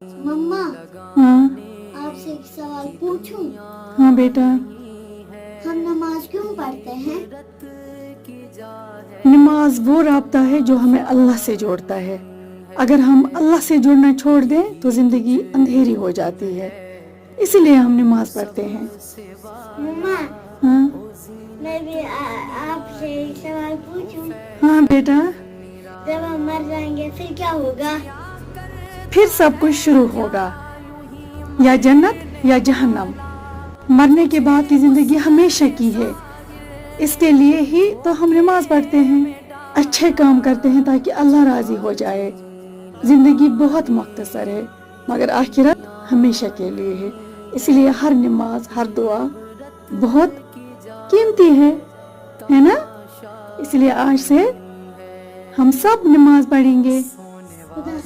मम्मा, हाँ आपसे एक सवाल पूछूं? हाँ बेटा। हम नमाज क्यों पढ़ते हैं? नमाज वो राब्ता है जो हमें अल्लाह से जोड़ता है। अगर हम अल्लाह से जुड़ना छोड़ दें तो जिंदगी अंधेरी हो जाती है, इसलिए हम नमाज पढ़ते हैं। मम्मा, हाँ मैं भी आपसे एक सवाल पूछूं? हाँ बेटा। जब हम मर जाएंगे फिर क्या होगा? फिर सब कुछ शुरू होगा, या जन्नत या जहन्नम। मरने के बाद की जिंदगी हमेशा की है, इसके लिए ही तो हम नमाज पढ़ते हैं, अच्छे काम करते हैं ताकि अल्लाह राजी हो जाए। जिंदगी बहुत मुख्तसर है, मगर आखिरत हमेशा के लिए है, इसलिए हर नमाज हर दुआ बहुत कीमती है ना। इसलिए आज से हम सब नमाज पढ़ेंगे। खुदा